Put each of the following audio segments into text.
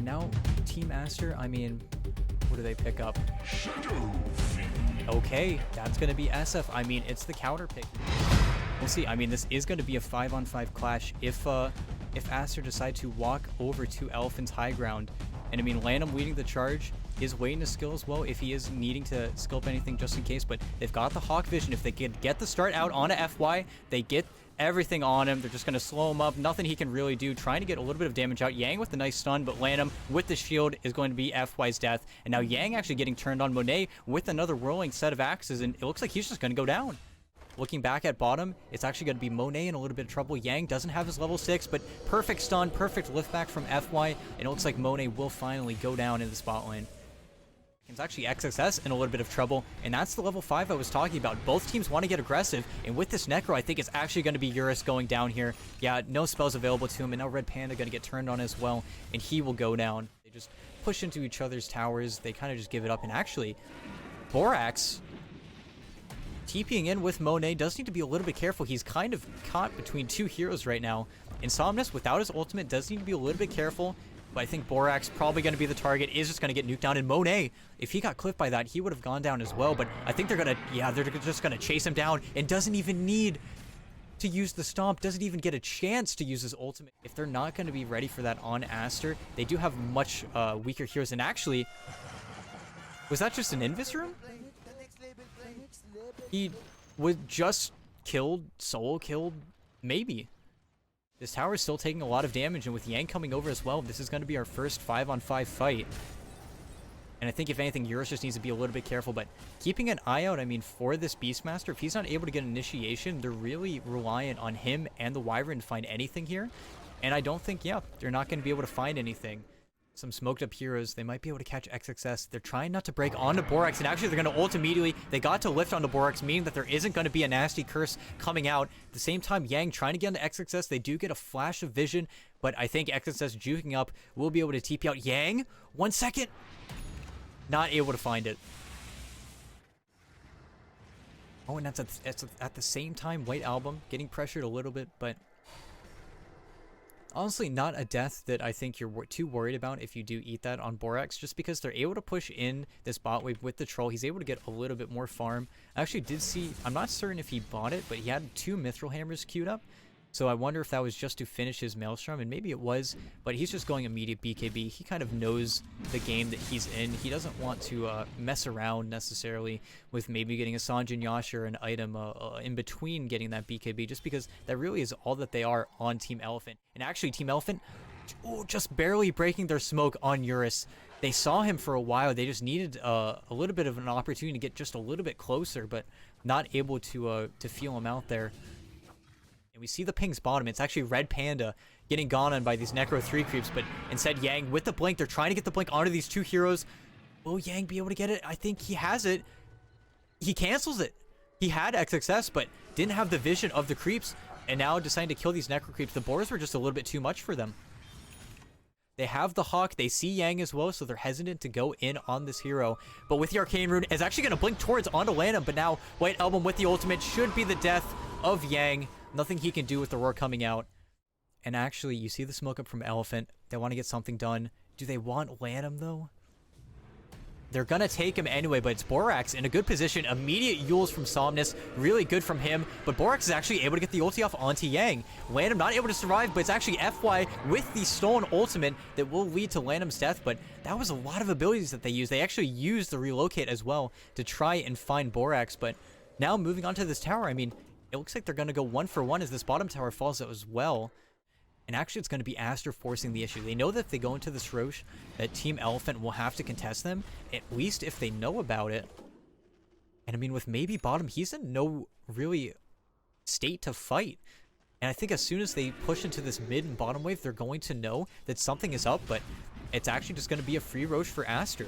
But now, Team Aster, I mean, what do they pick up? Okay, that's going to be SF. I mean, it's the counter pick. We'll see. I mean, this is going to be a 5-on-5 clash if Aster decide to walk over to Elephant's high ground. And I mean, Lanham leading the charge is waiting to skill as well if he is needing to skill up anything just in case. But they've got the Hawk Vision. If they can get the start out onto FY, they get everything on him. They're just going to slow him up. Nothing he can really do. Trying to get a little bit of damage out. Yang with the nice stun, but Lanham with the shield is going to be FY's death. And now Yang actually getting turned on. Monet with another whirling set of axes, and it looks like he's just going to go down. Looking back at bottom, it's actually going to be Monet in a little bit of trouble. Yang doesn't have his level 6, but perfect stun, perfect lift back from FY, and it looks like Monet will finally go down in the spot lane. It's actually XXS in a little bit of trouble, and that's the level 5 I was talking about. Both teams want to get aggressive, and with this Necro, I think it's actually going to be Eurus going down here. Yeah, no spells available to him, and now Red Panda going to get turned on as well, and he will go down. They just push into each other's towers. They kind of just give it up, and actually, Borax TPing in with Monet does need to be a little bit careful. He's kind of caught between two heroes right now. Insomnus, without his ultimate, does need to be a little bit careful. But I think Borax probably going to be the target, is just going to get nuked down. And Monet, if he got clipped by that, he would have gone down as well. But I think they're going to, yeah, they're just going to chase him down and doesn't even need to use the stomp, doesn't even get a chance to use his ultimate. If they're not going to be ready for that on Aster, they do have much weaker heroes. And actually, was that just an Invis room? He was just killed, solo killed, maybe. This tower is still taking a lot of damage, and with Yang coming over as well, this is going to be our first 5-on-5 fight. And I think if anything, Eurus just needs to be a little bit careful, but keeping an eye out, I mean, for this Beastmaster, if he's not able to get initiation, they're really reliant on him and the Wyvern to find anything here. And I don't think, yeah, they're not going to be able to find anything. Some smoked up heroes, they might be able to catch XXS. They're trying not to break onto Borax, and actually they're going to ult immediately. They got to lift onto Borax, meaning that there isn't going to be a nasty curse coming out. At the same time, Yang trying to get into XXS. They do get a flash of vision, but I think XXS juking up will be able to TP out Yang. 1 second. Not able to find it. Oh, and that's at the same time, White Album getting pressured a little bit, but honestly, not a death that I think you're too worried about if you do eat that on Borax, just because they're able to push in this bot wave with the troll. He's able to get a little bit more farm. I actually did see, I'm not certain if he bought it, but he had 2 Mithril Hammers queued up. So I wonder if that was just to finish his Maelstrom, and maybe it was, but he's just going immediate BKB. He kind of knows the game that he's in. He doesn't want to mess around necessarily with maybe getting a Sanjin Yash or an item in between getting that BKB, just because that really is all that they are on Team Elephant. And actually, Team Elephant, just barely breaking their smoke on Eurus. They saw him for a while. They just needed a little bit of an opportunity to get just a little bit closer, but not able to feel him out there. We see the ping's bottom. It's actually Red Panda getting gone on by these Necro 3 creeps, but instead Yang with the blink. They're trying to get the blink onto these 2 heroes. Will Yang be able to get it? I think he has it. He cancels it. He had XXS, but didn't have the vision of the creeps, and now deciding to kill these Necro creeps. The boars were just a little bit too much for them. They have the Hawk. They see Yang as well, so they're hesitant to go in on this hero. But with the Arcane Rune, is actually going to blink towards onto Lanham, but now White Album with the ultimate should be the death of Yang. Nothing he can do with the roar coming out. And actually, you see the smoke up from Elephant. They want to get something done. Do they want Lanham, though? They're going to take him anyway, but it's Borax in a good position. Immediate Yules from Somnus. Really good from him. But Borax is actually able to get the ulti off onto Yang. Lanham not able to survive, but it's actually FY with the stolen ultimate that will lead to Lanham's death. But that was a lot of abilities that they used. They actually used the relocate as well to try and find Borax. But now moving on to this tower, I mean, it looks like they're going to go 1-for-1 as this bottom tower falls out as well. And actually, it's going to be Aster forcing the issue. They know that if they go into this Roche, that Team Elephant will have to contest them, at least if they know about it. And I mean, with maybe bottom, he's in no really state to fight. And I think as soon as they push into this mid and bottom wave, they're going to know that something is up, but it's actually just going to be a free Roche for Aster.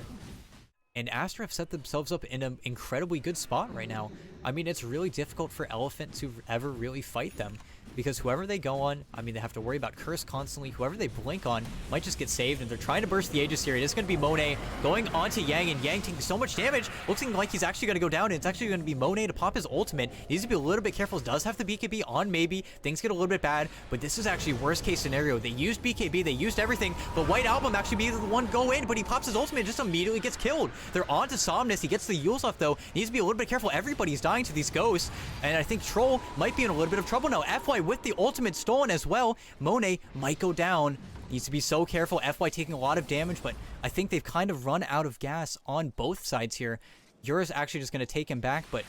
And ASTER have set themselves up in an incredibly good spot right now. I mean, it's really difficult for Elephant to ever really fight them, because whoever they go on, I mean, they have to worry about Curse constantly. Whoever they blink on might just get saved, and they're trying to burst the Aegis here. It is going to be Monet going onto Yang, and Yang taking so much damage. Looking like he's actually going to go down, and it's actually going to be Monet to pop his ultimate. He needs to be a little bit careful. Does have the BKB on maybe. Things get a little bit bad, but this is actually worst case scenario. They used BKB, they used everything, but White Album actually be the one go in, but he pops his ultimate and just immediately gets killed. They're on to Somnus. He gets the Yules off though. Needs to be a little bit careful. Everybody's dying to these ghosts, and I think Troll might be in a little bit of trouble now. FY with the ultimate stolen as well. Monet might go down. Needs to be so careful. FY taking a lot of damage, but I think they've kind of run out of gas on both sides here. Yura's actually just going to take him back, but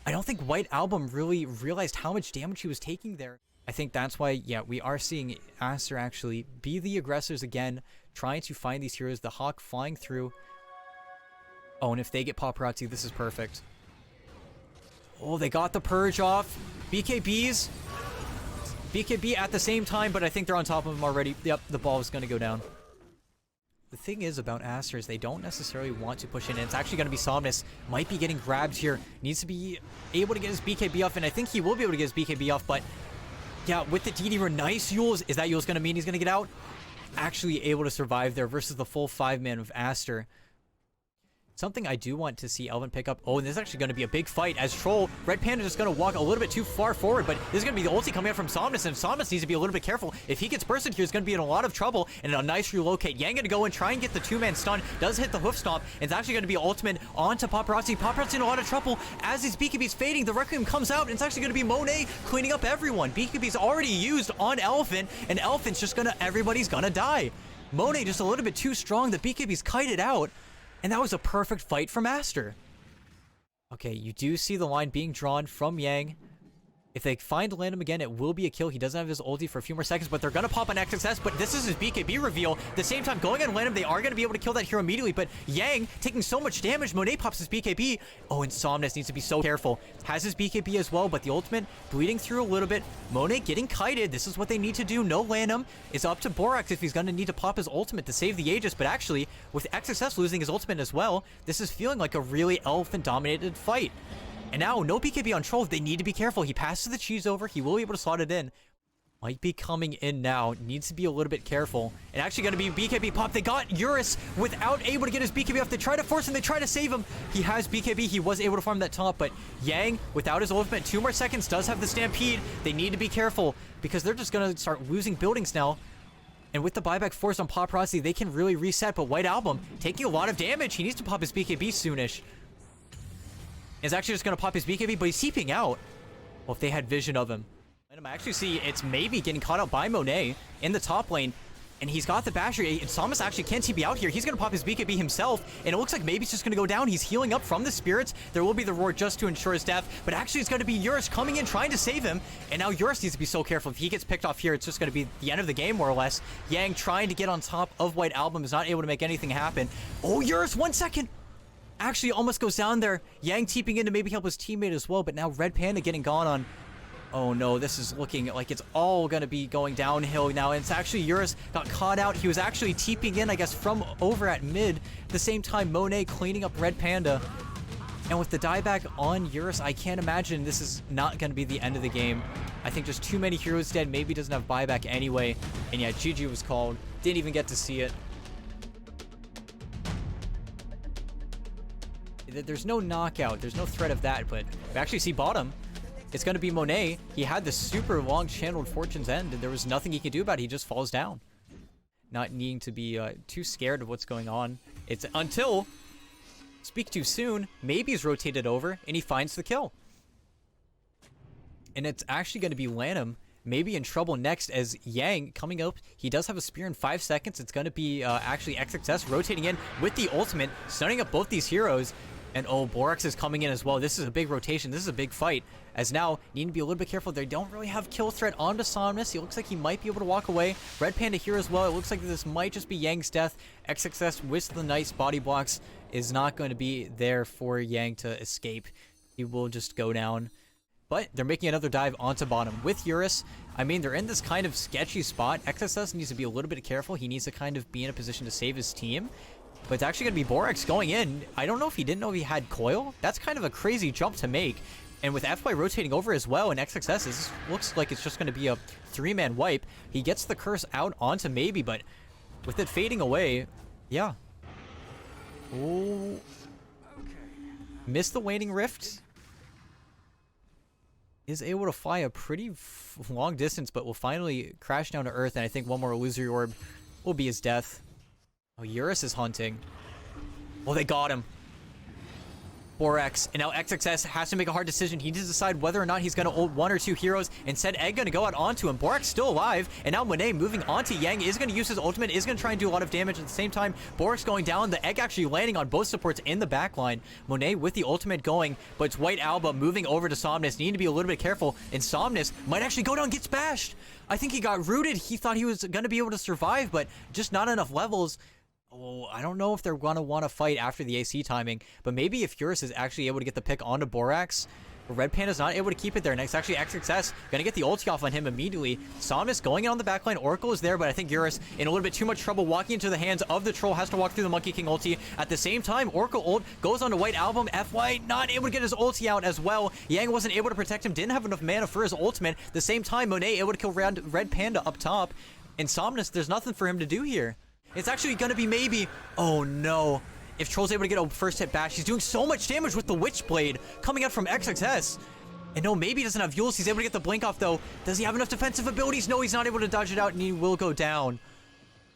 I don't think White Album really realized how much damage he was taking there. I think that's why, yeah, we are seeing ASTER actually be the aggressors again, trying to find these heroes. The Hawk flying through. Oh, and if they get paparazzi, this is perfect. Oh, they got the Purge off. BKB at the same time, but I think they're on top of him already. Yep, the ball is going to go down. The thing is about ASTER is they don't necessarily want to push in, and it's actually going to be Somnus. Might be getting grabbed here. Needs to be able to get his BKB off, and I think he will be able to get his BKB off, but yeah, with the DD, nice Yules. Is that Yules going to mean he's going to get out? Actually able to survive there versus the full 5-man of ASTER. Something I do want to see Elvin pick up. Oh, and this is actually going to be a big fight as Troll. Red Panda just going to walk a little bit too far forward, but this is going to be the ulti coming out from Somnus, and Somnus needs to be a little bit careful. If he gets bursted here, he's going to be in a lot of trouble, and a nice relocate. Yang going to go and try and get the 2-man stun. Does hit the hoof stomp, and it's actually going to be ultimate onto Paparazzi. Paparazzi in a lot of trouble as his BKB's fading. The Requiem comes out, and it's actually going to be Monet cleaning up everyone. BKB's already used on Elephant, and Elephant's just going to, everybody's going to die. Monet just a little bit too strong. The BKB's kited out. And that was a perfect fight from ASTER. Okay, you do see the line being drawn from Yang. If they find Landham again, it will be a kill. He doesn't have his ulti for a few more seconds, but they're going to pop an XSS, but this is his BKB reveal. At the same time, going on Landham, they are going to be able to kill that hero immediately, but Yang taking so much damage. Monet pops his BKB. Oh, and Somnus needs to be so careful. Has his BKB as well, but the ultimate bleeding through a little bit. Monet getting kited. This is what they need to do. No Landham. It's up to Borax if he's going to need to pop his ultimate to save the Aegis, but actually, with XSS losing his ultimate as well, this is feeling like a really Elephant-dominated fight. And now, no BKB on Troll. They need to be careful. He passes the cheese over. He will be able to slot it in. Might be coming in now. Needs to be a little bit careful. And actually going to be BKB pop. They got Eurus without able to get his BKB off. They try to force him. They try to save him. He has BKB. He was able to farm that top. But Yang, without his ultimate, 2 more seconds, does have the Stampede. They need to be careful because they're just going to start losing buildings now. And with the buyback force on Paparazzi, they can really reset. But White Album taking a lot of damage. He needs to pop his BKB soonish. Is actually just going to pop his BKB, but he's seeping out. Well, if they had vision of him. And I actually see it's maybe getting caught out by Monet in the top lane. And he's got the Basher. And Samus actually can't TP out here. He's going to pop his BKB himself. And it looks like maybe he's just going to go down. He's healing up from the spirits. There will be the roar just to ensure his death. But actually, it's going to be Eurus coming in, trying to save him. And now Eurus needs to be so careful. If he gets picked off here, it's just going to be the end of the game, more or less. Yang trying to get on top of White Album is not able to make anything happen. Oh, Eurus, 1 second. Actually almost goes down there. Yang teeping in to maybe help his teammate as well, but now Red Panda getting gone on. Oh no, this is looking like it's all gonna be going downhill now. And it's actually Eurus got caught out. He was actually teeping in, I guess, from over at mid. At the same time, Monet cleaning up Red Panda. And with the dieback on Eurus, I can't imagine this is not gonna be the end of the game. I think just too many heroes dead. Maybe doesn't have buyback anyway. And yeah, GG was called. Didn't even get to see it. There's no knockout. There's no threat of that, but we actually see bottom. It's going to be Monet. He had the super long channeled Fortune's End, and there was nothing he could do about it. He just falls down. Not needing to be too scared of what's going on. It's until Speak Too Soon, maybe he's rotated over, and he finds the kill. And it's actually going to be Lanham maybe in trouble next as Yang coming up. He does have a spear in 5 seconds. It's going to be actually XXS rotating in with the ultimate, stunning up both these heroes. And oh, Borax is coming in as well. This is a big rotation. This is a big fight. As now, need to be a little bit careful. They don't really have kill threat onto Somnus. He looks like he might be able to walk away. Red Panda here as well. It looks like this might just be Yang's death. XXS with the nice body blocks is not going to be there for Yang to escape. He will just go down. But they're making another dive onto bottom with Eurus. I mean, they're in this kind of sketchy spot. XSS needs to be a little bit careful. He needs to kind of be in a position to save his team. But it's actually going to be Borax going in. I don't know if he didn't know he had coil. That's kind of a crazy jump to make. And with FY rotating over as well, and XXS, this looks like it's just going to be a 3-man wipe. He gets the curse out onto maybe, but with it fading away, yeah. Oh. Missed the waning rift. Is able to fly a pretty long distance, but will finally crash down to Earth, and I think one more illusory orb will be his death. Oh, Eurus is hunting. Oh, they got him. Borax, and now XXS has to make a hard decision. He needs to decide whether or not he's going to ult 1 or 2 heroes. Instead, Egg going to go out onto him. Borax still alive, and now Monet moving onto Yang is going to use his ultimate, is going to try and do a lot of damage. At the same time, Borax going down, the Egg actually landing on both supports in the backline. Monet with the ultimate going, but it's White Alba moving over to Somnus. Need to be a little bit careful, and Somnus might actually go down, gets bashed. I think he got rooted. He thought he was going to be able to survive, but just not enough levels. Oh, I don't know if they're going to want to fight after the AC timing, but maybe if Eurus is actually able to get the pick onto Borax, Red Panda's not able to keep it there. Next, actually, XXS going to get the ulti off on him immediately. Somnus going in on the backline. Oracle is there, but I think Eurus in a little bit too much trouble walking into the hands of the troll. Has to walk through the Monkey King ulti. At the same time, Oracle ult goes on to White Album. FY not able to get his ulti out as well. Yang wasn't able to protect him. Didn't have enough mana for his ultimate. At the same time, Monet able to kill Red Panda up top. And Somnus, there's nothing for him to do here. It's actually going to be maybe... Oh, no. If Troll's able to get a first hit bash, he's doing so much damage with the Witchblade coming out from XXS. And no, maybe he doesn't have Yules. He's able to get the blink off, though. Does he have enough defensive abilities? No, he's not able to dodge it out, and he will go down.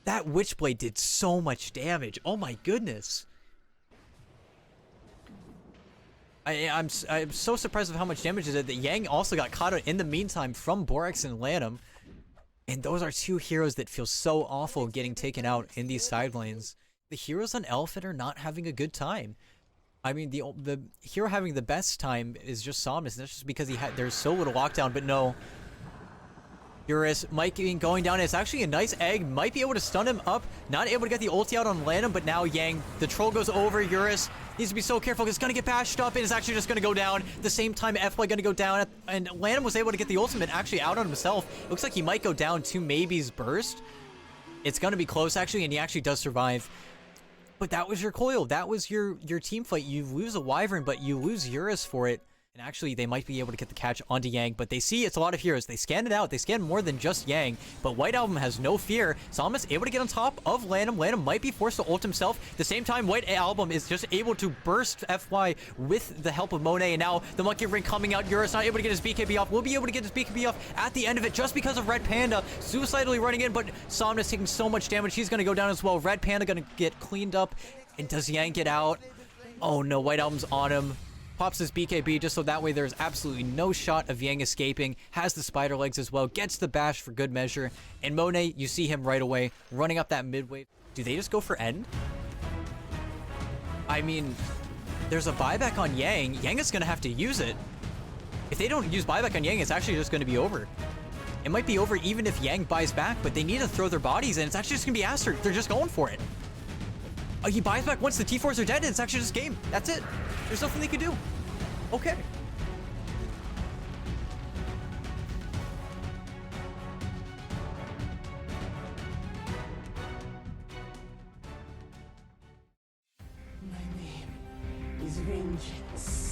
That Witchblade did so much damage. Oh, my goodness. I'm so surprised with how much damage it did that Yang also got caught out in the meantime from Borax and Lanham. And those are 2 heroes that feel so awful getting taken out in these side lanes. The heroes on Elephant are not having a good time. I mean, the hero having the best time is just Somnus, and that's just because there's so little lockdown, but no. Eurus might be going down. It's actually a nice Egg. Might be able to stun him up. Not able to get the ulti out on Lanham, but now Yang. The troll goes over. Eurus needs to be so careful. It's going to get bashed up, and it's actually just going to go down. At the same time, FY going to go down, and Lanham was able to get the ultimate actually out on himself. It looks like he might go down to maybe's burst. It's going to be close, actually, and he actually does survive. But that was your coil. That was your team fight. You lose a Wyvern, but you lose Eurus for it. And actually, they might be able to get the catch onto Yang, but they see it's a lot of heroes. They scan it out. They scan more than just Yang, but White Album has no fear. Somnus able to get on top of Lanham. Lanham might be forced to ult himself. At the same time, White Album is just able to burst FY with the help of Monet, and now the Monkey Ring coming out. Eurus not able to get his BKB off. Will be able to get his BKB off at the end of it just because of Red Panda suicidally running in, but Somnus taking so much damage. He's going to go down as well. Red Panda going to get cleaned up, and does Yang get out? Oh no, White Album's on him. Pops his BKB just so that way there's absolutely no shot of Yang escaping. Has the spider legs as well. Gets the bash for good measure. And Monet, you see him right away running up that mid wave. Do they just go for end? I mean, there's a buyback on Yang. Yang is going to have to use it. If they don't use buyback on Yang, it's actually just going to be over. It might be over even if Yang buys back, but they need to throw their bodies in. It's actually just going to be ASTER. They're just going for it. He buys back once the T4s are dead, and it's actually just game. That's it. There's nothing they can do. Okay. My name is Vengeance.